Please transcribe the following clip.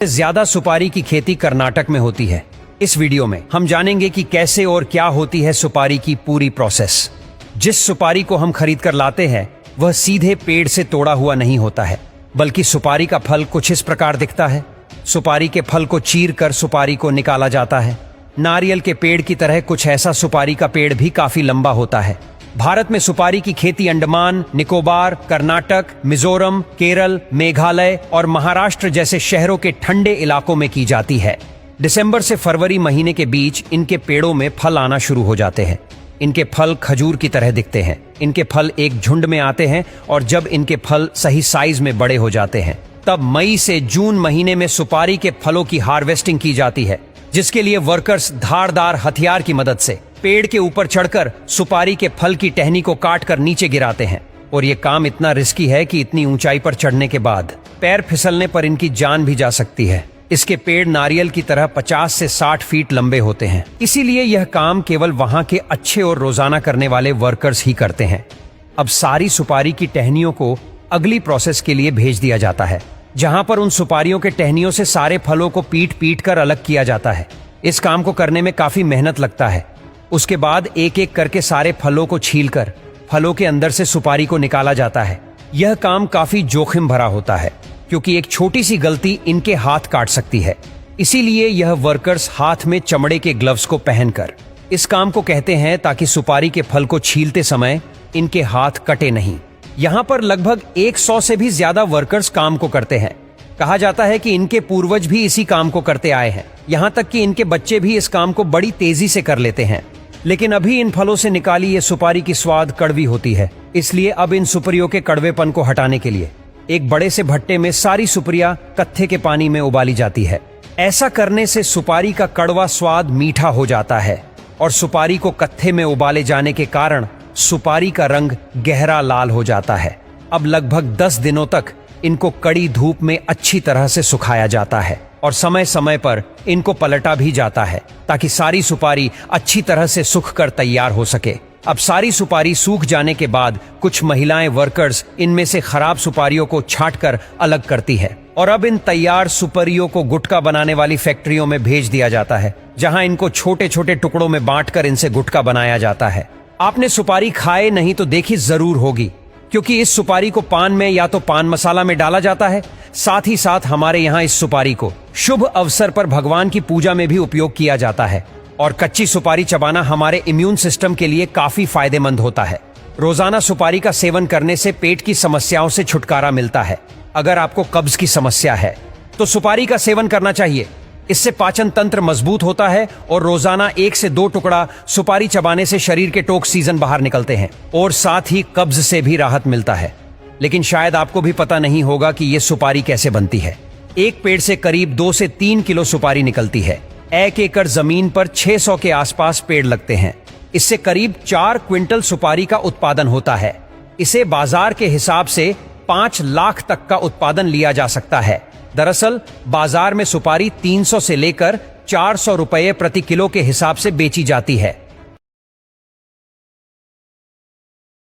ज्यादा सुपारी की खेती कर्नाटक में होती है। इस वीडियो में हम जानेंगे कि कैसे और क्या होती है सुपारी की पूरी प्रोसेस। जिस सुपारी को हम खरीद कर लाते हैं वह सीधे पेड़ से तोड़ा हुआ नहीं होता है, बल्कि सुपारी का फल कुछ इस प्रकार दिखता है। सुपारी के फल को चीर कर सुपारी को निकाला जाता है। नारियल के पेड़ की तरह कुछ ऐसा सुपारी का पेड़ भी काफी लंबा होता है। भारत में सुपारी की खेती अंडमान, निकोबार, कर्नाटक, मिजोरम, केरल, मेघालय और महाराष्ट्र जैसे शहरों के ठंडे इलाकों में की जाती है। दिसंबर से फरवरी महीने के बीच इनके पेड़ों में फल आना शुरू हो जाते हैं। इनके फल खजूर की तरह दिखते हैं। इनके फल एक झुंड में आते हैं और जब इनके फल सही साइज में बड़े हो जाते हैं तब मई से जून महीने में सुपारी के फलों की हार्वेस्टिंग की जाती है, जिसके लिए वर्कर्स धारदार हथियार की मदद से पेड़ के ऊपर चढ़कर सुपारी के फल की टहनी को काट कर नीचे गिराते हैं। और ये काम इतना रिस्की है कि इतनी ऊंचाई पर चढ़ने के बाद पैर फिसलने पर इनकी जान भी जा सकती है। इसके पेड़ नारियल की तरह 50 से 60 फीट लंबे होते हैं, इसीलिए यह काम केवल वहां के अच्छे और रोजाना करने वाले वर्कर्स ही करते हैं। अब सारी सुपारी की टहनियों को अगली प्रोसेस के लिए भेज दिया जाता है, जहां पर उन सुपारियों के टहनियों से सारे फलों को पीट पीट कर अलग किया जाता है। इस काम को करने में काफी मेहनत लगता है। उसके बाद एक एक करके सारे फलों को छीलकर फलों के अंदर से सुपारी को निकाला जाता है। यह काम काफी जोखिम भरा होता है, क्योंकि एक छोटी सी गलती इनके हाथ काट सकती है। इसीलिए यह वर्कर्स हाथ में चमड़े के ग्लव्स को पहनकर इस काम को कहते हैं, ताकि सुपारी के फल को छीलते समय इनके हाथ कटे नहीं। यहाँ पर लगभग 100 से भी ज्यादा वर्कर्स काम को करते हैं। कहा जाता है कि इनके पूर्वज भी इसी काम को करते आए हैं। यहाँ तक कि इनके बच्चे भी इस काम को बड़ी तेजी से कर लेते हैं। लेकिन अभी इन फलों से निकाली ये सुपारी की स्वाद कड़वी होती है, इसलिए अब इन सुपारियों के कड़वेपन को हटाने के लिए एक बड़े से भट्टे में सारी सुपारियां कत्थे के पानी में उबाली जाती है। ऐसा करने से सुपारी का कड़वा स्वाद मीठा हो जाता है और सुपारी को कत्थे में उबाले जाने के कारण सुपारी का रंग गहरा लाल हो जाता है। अब लगभग 10 दिनों तक इनको कड़ी धूप में अच्छी तरह से सुखाया जाता है और समय समय पर इनको पलटा भी जाता है, ताकि सारी सुपारी अच्छी तरह से सूख कर तैयार हो सके। अब सारी सुपारी सूख जाने के बाद कुछ महिलाएं वर्कर्स इनमें से खराब सुपारियों को छांटकर अलग करती है और अब इन तैयार सुपारियों को गुटखा बनाने वाली फैक्ट्रियों में भेज दिया जाता है, जहां इनको छोटे छोटे टुकड़ों में बांटकर इनसे गुटखा बनाया जाता है। आपने सुपारी खाए नहीं तो देखी जरूर होगी, क्योंकि इस सुपारी को पान में या तो पान मसाला में डाला जाता है। साथ ही साथ हमारे यहाँ इस सुपारी को शुभ अवसर पर भगवान की पूजा में भी उपयोग किया जाता है। और कच्ची सुपारी चबाना हमारे इम्यून सिस्टम के लिए काफी फायदेमंद होता है। रोजाना सुपारी का सेवन करने से पेट की समस्याओं से छुटकारा मिलता है। अगर आपको कब्ज की समस्या है तो सुपारी का सेवन करना चाहिए। इससे पाचन तंत्र मजबूत होता है और रोजाना 1 से 2 टुकड़ा सुपारी चबाने से शरीर के टॉक्सिन बाहर निकलते हैं और साथ ही कब्ज से भी राहत मिलता है। लेकिन शायद आपको भी पता नहीं होगा कि ये सुपारी कैसे बनती है। एक पेड़ से करीब 2 से 3 किलो सुपारी निकलती है। 1 एकड़ जमीन पर 600 के आसपास पेड़ लगते हैं। इससे करीब 4 क्विंटल सुपारी का उत्पादन होता है। इसे बाजार के हिसाब से 5 लाख तक का उत्पादन लिया जा सकता है। दरअसल बाजार में सुपारी 300 से लेकर 400 रुपये प्रति किलो के हिसाब से बेची जाती है।